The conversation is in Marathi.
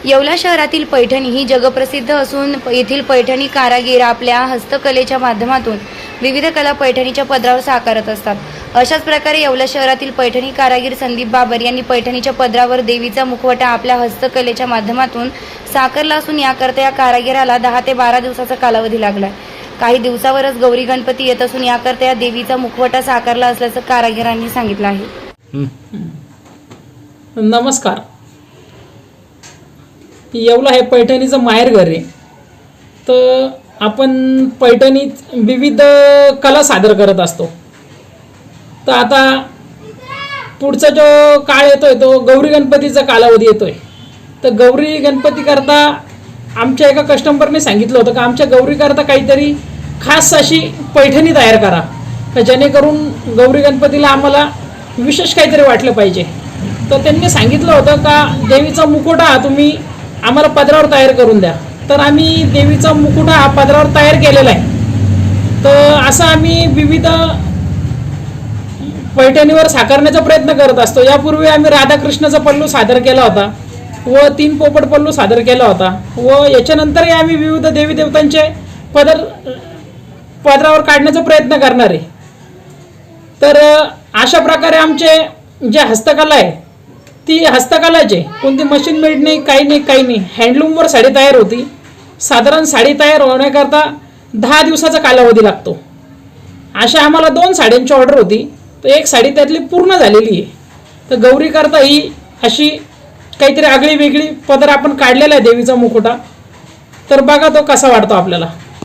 येवला शहरातील पैठणी ही जगप्रसिद्ध असून येथील पैठणी कारागीर आपल्या हस्तकलेच्या माध्यमातून विविध कला पैठणीच्या पदरावर साकारत असतात. अशाच प्रकारे येवला शहरातील पैठणी कारागीर संदीप बाबर यांनी पैठणीच्या पदरावर देवीचा मुखवटा आपल्या हस्तकलेच्या माध्यमातून साकारला असून याकरता या कारागिराला 10 ते 12 दिवसाचा कालावधी लागला. काही दिवसावरच गौरी गणपती येत असून याकरता या देवीचा मुखवटा साकारला असल्याचं कारागिरांनी सांगितलं आहे. नमस्कार. येवला हे पैठणीचं माहेरघर आहे. तर आपण पैठणीत विविध कला सादर करत असतो. तर आता पुढचा जो काळ येतोय तो गौरी गणपतीचा कालावधी येतोय. तर गौरी गणपती करता आमच्या एका कस्टमरने सांगितलं होतं की आमच्या गौरी करता काहीतरी खास अशी पैठणी तयार करा, तर जेणेकरून गौरी गणपतीला आम्हाला विशेष काहीतरी वाटलं पाहिजे. तर त्यांनी सांगितलं होतं का देवीचा मुकुटा तुम्ही आम्हाला पदरावर तयार करून द्या. तर आम्ही देवीचा मुकुटा हा पदरावर तयार केलेला आहे. तर असं आम्ही विविध पैठणीवर साकारण्याचा प्रयत्न करत असतो. यापूर्वी आम्ही राधाकृष्णाचा पल्लू सादर केला होता व 3 पोपट पल्लू सादर केला होता व याच्यानंतरही आम्ही विविध देवी देवतांचे पदरावर काढण्याचा प्रयत्न करणार आहे. तर अशा प्रकारे आमचे जे हस्तकला आहे ती हस्तकलाचे कोणती मशीन मेड नाही, काही नाही. हँडलूमवर साडी तयार होती. साधारण साडी तयार होण्याकरता 10 दिवसाचा कालावधी लागतो. अशा आम्हाला 2 साड्यांची ऑर्डर होती. तर एक साडी त्यातली पूर्ण झालेली आहे. तर गौरी करता ही अशी काहीतरी आगळी वेगळी पदर आपण काढलेला आहे देवीचा मुकुटा. तर बघा तो कसा वाटतो आपल्याला.